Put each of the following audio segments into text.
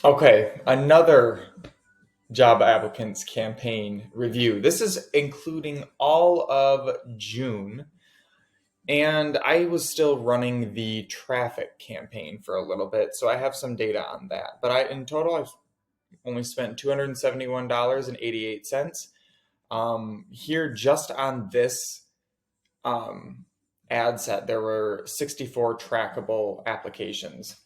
Okay, another job applicants campaign review. This is including all of June, and I was still running the traffic campaign for a little bit, so I have some data on that. But in total, I've only spent $271.88. Here, just on this um, ad set, there were 64 trackable applications.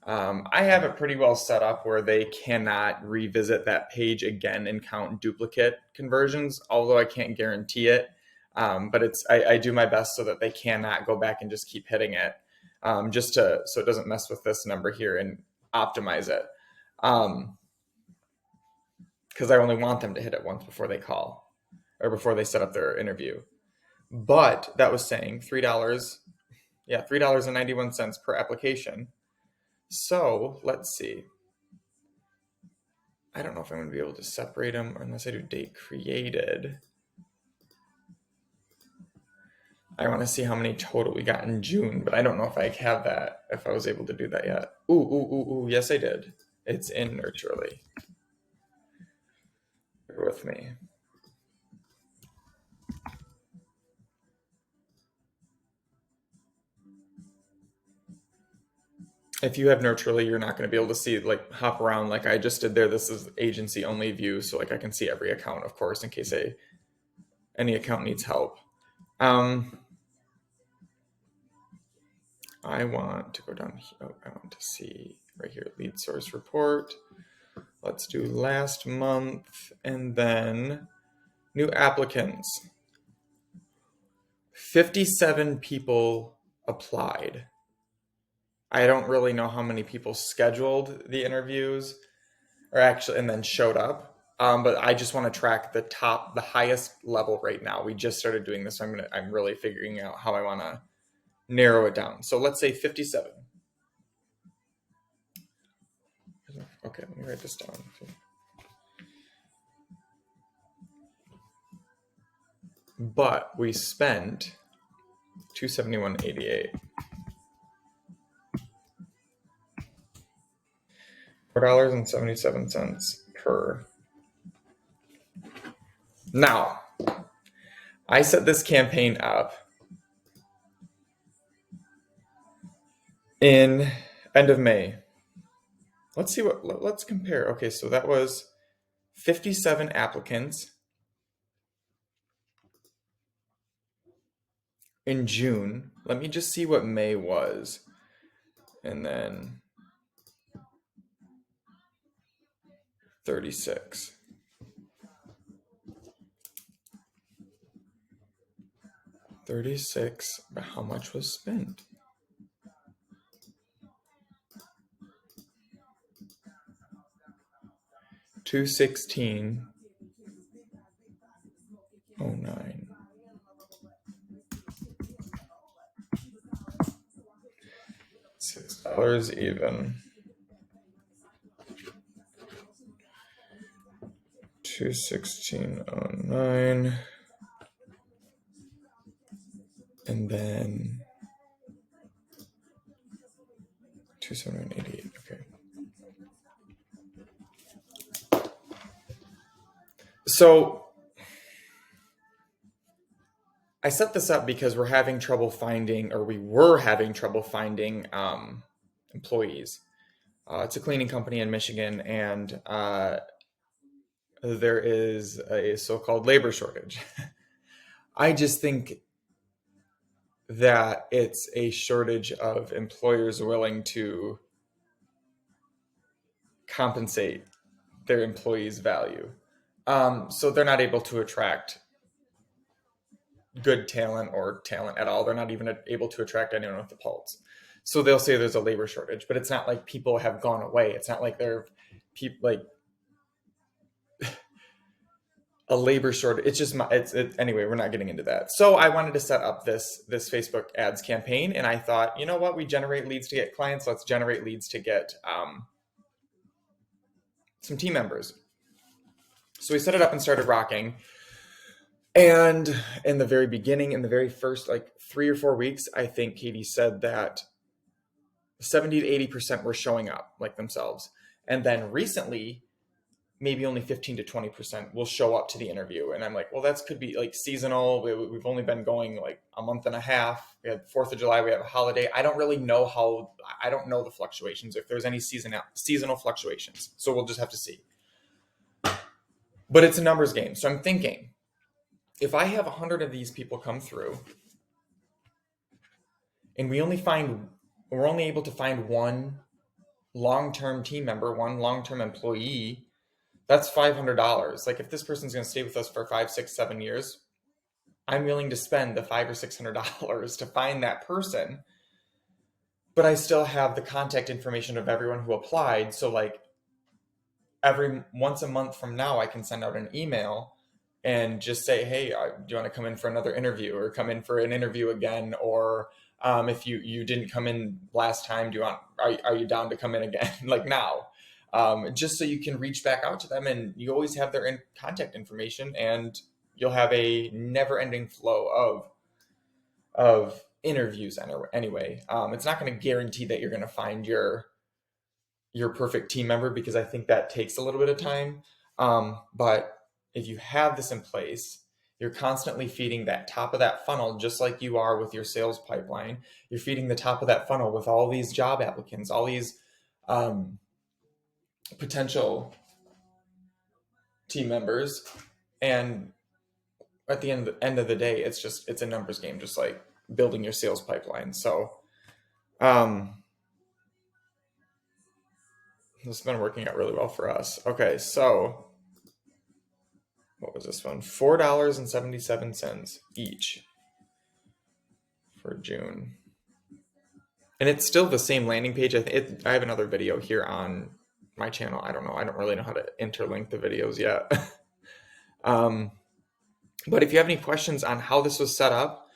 I have it pretty well set up where they cannot revisit that page again and count duplicate conversions, although I can't guarantee it. But I do my best so that they cannot go back and just keep hitting it, just to so it doesn't mess with this number here and optimize it. Because I only want them to hit it once before they call or before they set up their interview. But that was saying $3, yeah, $3.91 per application. So let's see. I don't know if I'm going to be able to separate them unless I do date created. I want to see how many total we got in June, but I don't know if I have that, if I was able to do that yet. Ooh, yes, I did. It's in Nurturely. Bear with me. If you have Nurturely, you're not going to be able to see, like, hop around like I just did there. This is agency only view, so like I can see every account, of course, in case any account needs help. I want to go down here. Oh, I want to see right here, lead source report. Let's do last month and then new applicants. 57 people applied. I don't really know how many people scheduled the interviews or actually and then showed up. But I just want to track the highest level right now. We just started doing this, so I'm really figuring out how I want to narrow it down. So let's say 57. Okay, let me write this down. But we spent $271.88. $4.77 per. Now, I set this campaign up in end of May. Let's compare. Okay, so that was 57 applicants in June. Let me just see what May was. And then 36. 36, but how much was spent? $216.09. $6 even. 216.09. And then 271.88. Okay. So I set this up because we were having trouble finding employees. It's a cleaning company in Michigan, and there is a so-called labor shortage. I just think that it's a shortage of employers willing to compensate their employees' value. So they're not able to attract good talent or talent at all. They're not even able to attract anyone with a pulse. So they'll say there's a labor shortage, but it's not like people have gone away. It's not like they're people like a labor shortage. It's just anyway. We're not getting into that. So I wanted to set up this Facebook ads campaign, and I thought, you know what? We generate leads to get clients. Let's generate leads to get some team members. So we set it up and started rocking. And in the very beginning, in the very first like 3 or 4 weeks, I think Katie said that 70 to 80% were showing up like themselves. And then recently, maybe only 15 to 20% will show up to the interview. And I'm like, well, that could be like seasonal. We've only been going like a month and a half. We had 4th of July, we have a holiday. I don't really know I don't know the fluctuations, if there's any seasonal fluctuations. So we'll just have to see. But it's a numbers game. So I'm thinking, if I have 100 of these people come through and we're only able to find one long-term team member, one long-term employee, that's $500. Like if this person's going to stay with us for 5, 6, 7 years, I'm willing to spend the $500 or $600 to find that person. But I still have the contact information of everyone who applied. So like once a month from now, I can send out an email and just say, hey, do you want to come in for another interview, or come in for an interview again? Or if you didn't come in last time, are you down to come in again? Like now. Just so you can reach back out to them, and you always have their contact information, and you'll have a never-ending flow of interviews anyway. It's not going to guarantee that you're going to find your perfect team member, because I think that takes a little bit of time. But if you have this in place, you're constantly feeding that top of that funnel, just like you are with your sales pipeline. You're feeding the top of that funnel with all these job applicants, all these potential team members, and at the end of the day, it's a numbers game, just like building your sales pipeline. So this has been working out really well for us. Okay, so what was this one? $4.77 each for June, and it's still the same landing page. I have another video here on my channel. I don't really know how to interlink the videos yet. But if you have any questions on how this was set up,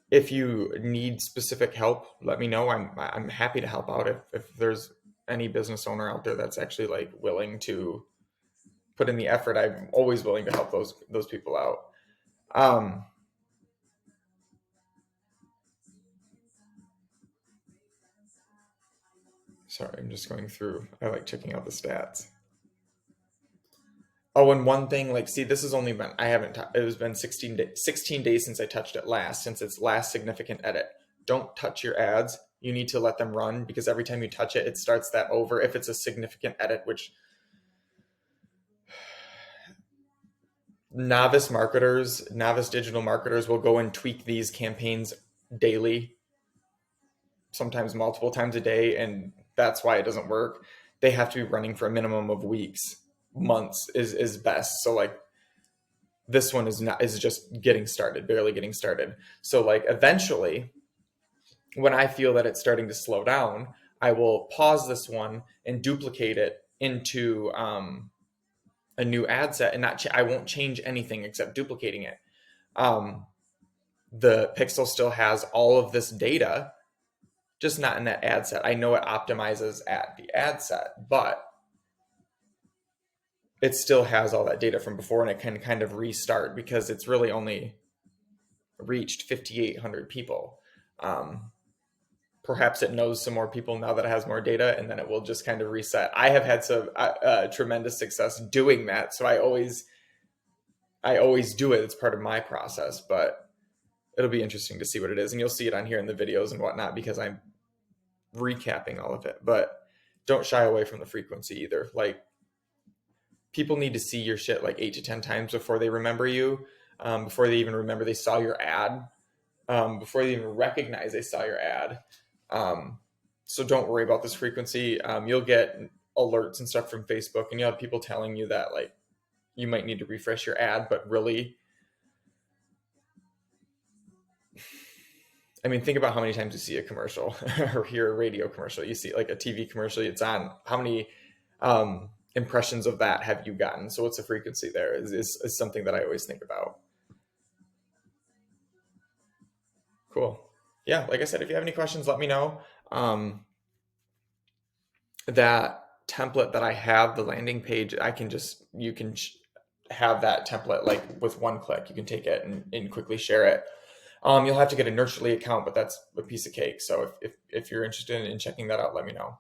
if you need specific help, let me know. I'm happy to help out. If there's any business owner out there that's actually like willing to put in the effort, I'm always willing to help those people out. Sorry, I'm just going through. I like checking out the stats. Oh, and one thing, like, see, this has only been, it has been 16 days since I touched it last, since its last significant edit. Don't touch your ads. You need to let them run, because every time you touch it, it starts that over. If it's a significant edit, which novice digital marketers will go and tweak these campaigns daily, sometimes multiple times a day, and that's why it doesn't work. They have to be running for a minimum of weeks, months is best. So like this one is just getting started, barely getting started. So like eventually, when I feel that it's starting to slow down, I will pause this one and duplicate it into a new ad set, and I won't change anything except duplicating it. The Pixel still has all of this data, just not in that ad set. I know it optimizes at the ad set, but it still has all that data from before, and it can kind of restart, because it's really only reached 5,800 people. Perhaps it knows some more people now that it has more data, and then it will just kind of reset. I have had some tremendous success doing that, so I always do it. It's part of my process, but it'll be interesting to see what it is, and you'll see it on here in the videos and whatnot, because I'm recapping all of it. But don't shy away from the frequency either. Like, people need to see your shit like 8 to 10 times before they remember you, before they even remember they saw your ad, before they even recognize they saw your ad. So don't worry about this frequency. You'll get alerts and stuff from Facebook, and you'll have people telling you that like you might need to refresh your ad, but really, I mean, think about how many times you see a commercial or hear a radio commercial. You see like a TV commercial, it's on. How many impressions of that have you gotten? So what's the frequency there is something that I always think about. Cool. Yeah, like I said, if you have any questions, let me know. That template that I have, the landing page, you can have that template like with one click. You can take it and quickly share it. You'll have to get a Nurturely account, but that's a piece of cake. So if you're interested in checking that out, let me know.